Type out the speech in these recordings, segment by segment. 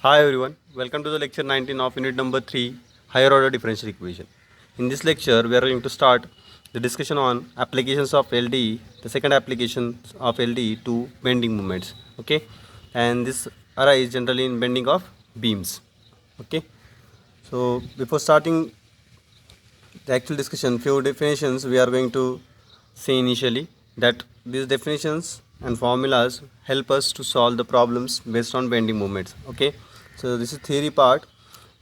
Hi everyone, welcome to the lecture 19 of unit number 3, higher order differential equation. In this lecture, we are going to start the discussion on applications of LDE, the second application of LDE to bending moments. Okay, and this arises generally in bending of beams. Okay, so before starting the actual discussion, few definitions we are going to say initially that these definitions and formulas help us to solve the problems based on bending moments. Okay, so this is theory part,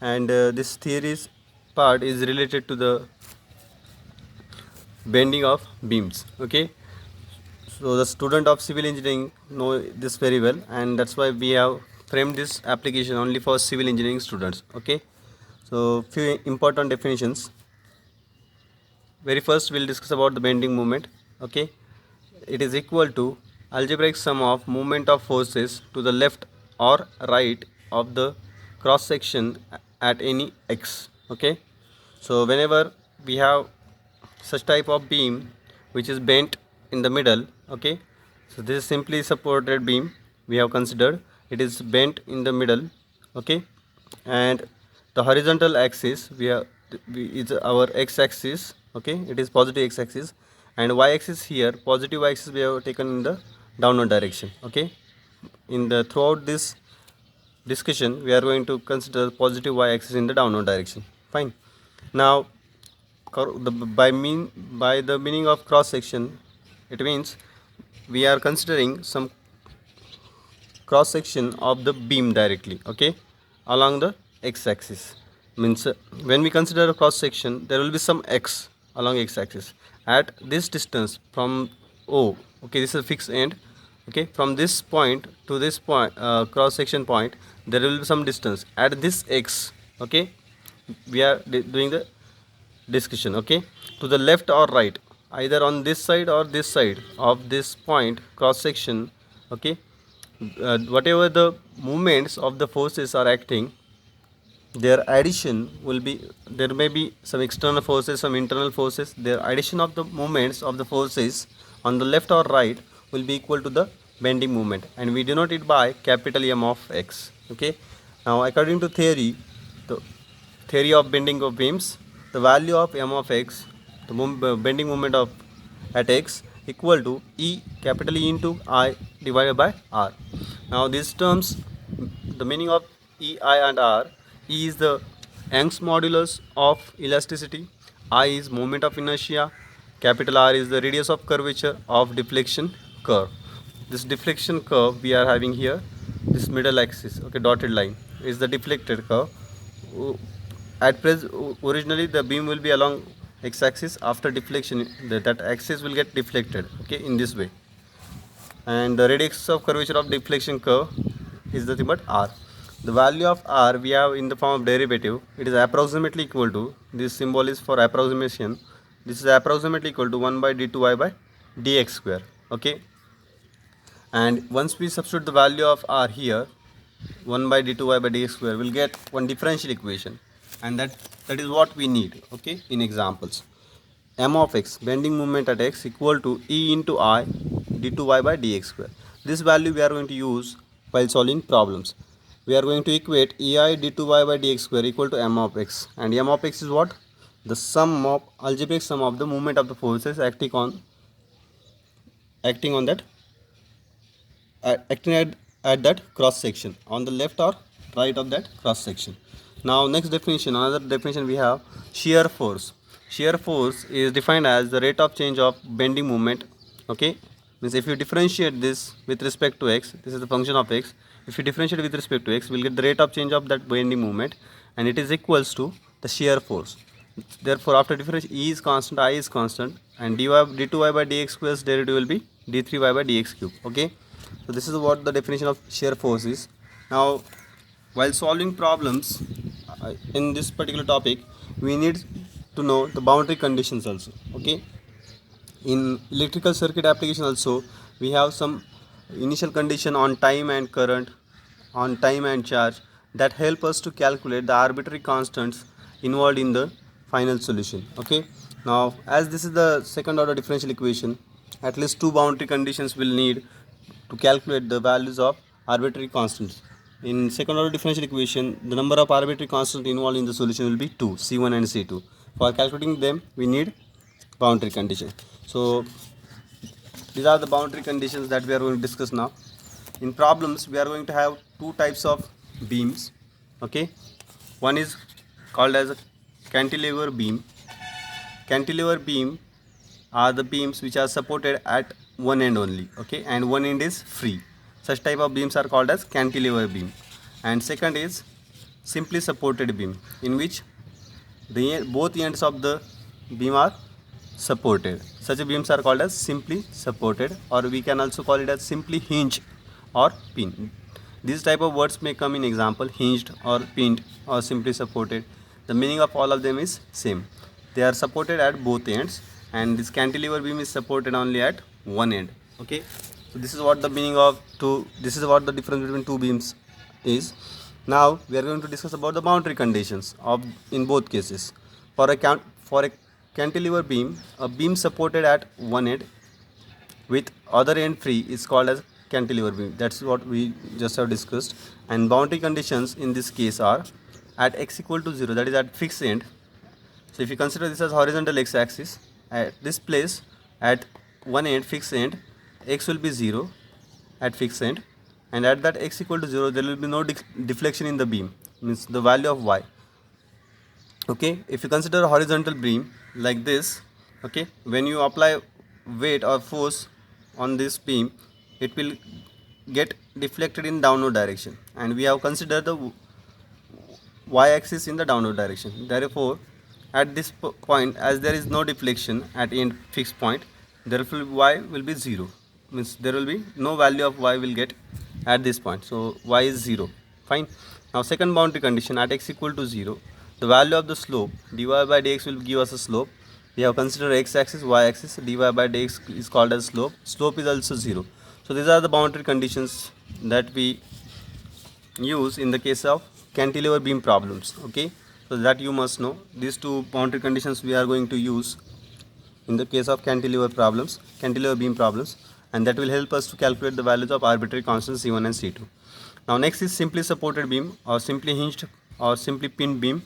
and this theories part is related to the bending of beams. Okay, so the student of civil engineering know this very well, and that's why we have framed this application only for civil engineering students. Okay, so few important definitions. Very first we'll discuss about the bending moment. Okay, it is equal to algebraic sum of moment of forces to the left or right of the cross section at any x. Okay, so whenever we have such type of beam which is bent in the middle. Okay, so this is simply supported beam we have considered. It is bent in the middle. Okay, and the horizontal axis is our x axis. Okay, it is positive x axis, and y axis here, positive y axis we have taken in the downward direction. Okay, in the throughout this discussion we are going to consider positive y axis in the downward direction. Fine. Now by the meaning of cross section, it means we are considering some cross section of the beam directly. Okay, along the x axis. Means when we consider a cross section, there will be some x along x axis at this distance from O. Okay, this is a fixed end. Okay, from this point to this point, cross section point, there will be some distance at this x. Okay, we are doing the discussion. Okay, to the left or right, either on this side or this side of this point cross section. Okay, whatever the movements of the forces are acting, their addition will be, there may be some external forces, some internal forces, their addition of the movements of the forces on the left or right will be equal to the bending moment, and we denote it by capital M of x. Okay, now according to theory, the theory of bending of beams, the value of M of x, the bending moment of at x, equal to E capital E into I divided by R. Now these terms, the meaning of E, I and R: E is the Young's modulus of elasticity, I is moment of inertia, capital R is the radius of curvature of deflection curve. This deflection curve we are having here, this middle axis, okay, dotted line, is the deflected curve. At present, originally the beam will be along x-axis. After deflection, that axis will get deflected. Okay, in this way, and the radius of curvature of deflection curve is nothing but r. The value of r we have in the form of derivative. It is approximately equal to, this symbol is for approximation, this is approximately equal to 1 by d2y by dx square. Okay, and once we substitute the value of r here, 1 by d2y by dx square, will get one differential equation, and that is what we need. Okay, in examples, M of x, bending moment at x, equal to E into I d2y by dx square. This value we are going to use while solving problems. We are going to equate EI d2y by dx square equal to M of x, and M of x is what? The sum of, algebraic sum of the moment of the forces acting on that acting at that cross section on the left or right of that cross section. Now next definition, another definition we have: shear force. Shear force is defined as the rate of change of bending moment. Okay, means if you differentiate this with respect to x, this is the function of x. If you differentiate with respect to x, we'll get the rate of change of that bending moment, and it is equals to the shear force. Therefore, after differentiation, E is constant, I is constant, and d2y by dx square's derivative will be d3y by dx cube. Okay, so this is what the definition of shear force is. Now, while solving problems in this particular topic, we need to know the boundary conditions also. Okay, in electrical circuit application also, we have some initial condition on time and current, on time and charge, that help us to calculate the arbitrary constants involved in the final solution. Okay, now as this is the second order differential equation, at least two boundary conditions will need to calculate the values of arbitrary constants. In second order differential equation, the number of arbitrary constants involved in the solution will be 2, C1 and C2. For calculating them, we need boundary condition. So these are the boundary conditions that we are going to discuss now. In problems, we are going to have two types of beams. Okay, one is called as a cantilever beam. Cantilever beam are the beams which are supported at one end only, okay, and one end is free. Such type of beams are called as cantilever beam. And second is simply supported beam, in which both ends of the beam are supported. Such beams are called as simply supported, or we can also call it as simply hinged or pinned. These type of words may come in example: hinged or pinned or simply supported. The meaning of all of them is same. They are supported at both ends, and this cantilever beam is supported only at one end. Okay, so this is what the meaning of two. This is what the difference between two beams is. Now we are going to discuss about the boundary conditions of in both cases. For a cantilever beam, a beam supported at one end with other end free is called as cantilever beam. That's what we just have discussed. And boundary conditions in this case are at x equal to 0, that is at fixed end. So if you consider this as horizontal x-axis, at this place at one end, fixed end, x will be 0 at fixed end, and at that x equal to 0 there will be no deflection in the beam, means the value of y. Okay, if you consider a horizontal beam like this, okay, when you apply weight or force on this beam, it will get deflected in downward direction, and we have considered the y-axis in the downward direction. Therefore, at this point, as there is no deflection at end fixed point, therefore y will be 0, means there will be no value of y will get at this point. So y is 0. Fine. Now second boundary condition, at x equal to 0, the value of the slope dy by dx will give us a slope. We have considered x-axis, y-axis, dy by dx is called as slope. Slope is also 0. So these are the boundary conditions that we use in the case of cantilever beam problems. Okay, so that you must know these two boundary conditions we are going to use in the case of cantilever beam problems, and that will help us to calculate the values of arbitrary constants C1 and C2. Now next is simply supported beam or simply hinged or simply pinned beam.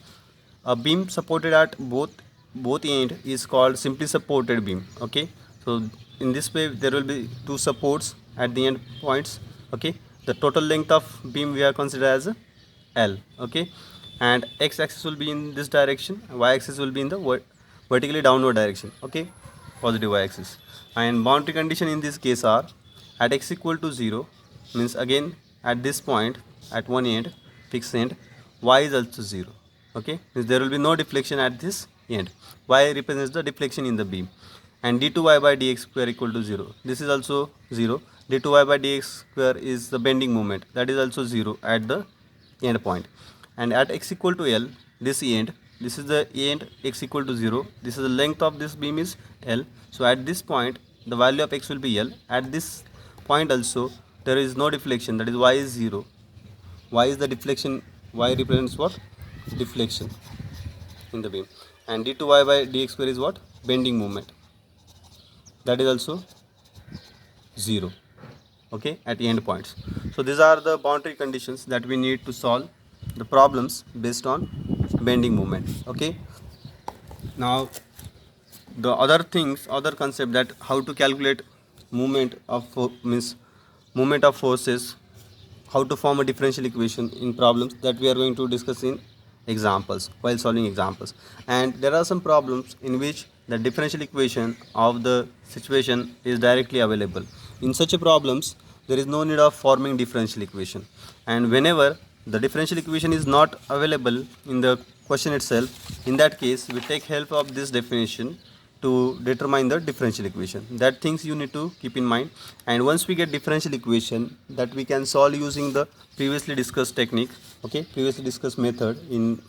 A beam supported at both end is called simply supported beam. Okay, so in this way there will be two supports at the end points. Okay, the total length of beam we are considered as L. Okay, and x-axis will be in this direction, y-axis will be in the vertically downward direction. Okay, positive y-axis. And boundary condition in this case are at x equal to 0, means again at this point at one end, fixed end, y is also 0. Okay, means there will be no deflection at this end. Y represents the deflection in the beam. And d2y by dx square equal to 0. This is also 0. d2y by dx square is the bending moment, that is also 0 at the end point. And at x equal to L, this is the end x equal to 0. This is the length of this beam is L. So at this point the value of x will be L. At this point also there is no deflection, that is y is 0. Y is the deflection, y represents what? Deflection in the beam. And d2y by dx square is what? Bending moment, that is also 0. Okay, at the end points. So these are the boundary conditions that we need to solve the problems based on bending moment. Okay, now the other concept that how to calculate movement of forces, how to form a differential equation in problems, that we are going to discuss in examples while solving examples. And there are some problems in which the differential equation of the situation is directly available. In such a problems there is no need of forming differential equation, and whenever the differential equation is not available in the question itself, in that case we take help of this definition to determine the differential equation. That things you need to keep in mind. And once we get differential equation, that we can solve using the previously discussed technique. Okay, previously discussed method in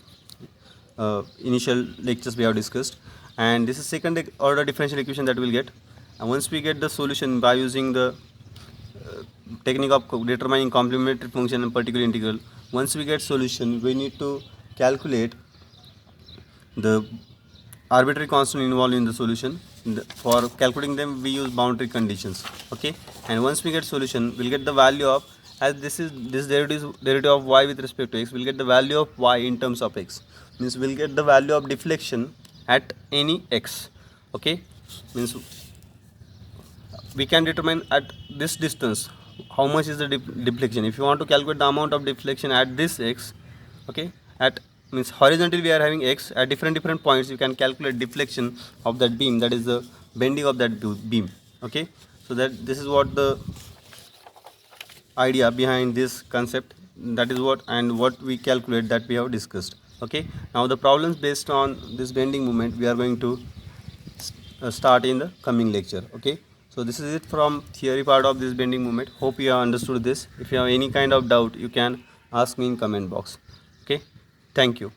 initial lectures we have discussed. And this is second order differential equation that we'll get. And once we get the solution by using the technique of determining complementary function and particular integral, once we get solution, we need to calculate the arbitrary constant involved in the solution. For calculating them we use boundary conditions. Okay, and once we get solution, we'll get the value of as this derivative of y with respect to x, we'll get the value of y in terms of x, means we'll get the value of deflection at any x. Okay, means we can determine at this distance how much is the deflection. If you want to calculate the amount of deflection at this x, okay, at means horizontally we are having x, at different points you can calculate deflection of that beam, that is the bending of that beam. Okay, so that this is what the idea behind this concept, that is what we calculate, that we have discussed. Okay, now the problems based on this bending moment we are going to start in the coming lecture. Okay, so this is it from theory part of this bending moment. Hope you have understood this. If you have any kind of doubt, you can ask me in comment box. Okay, thank you.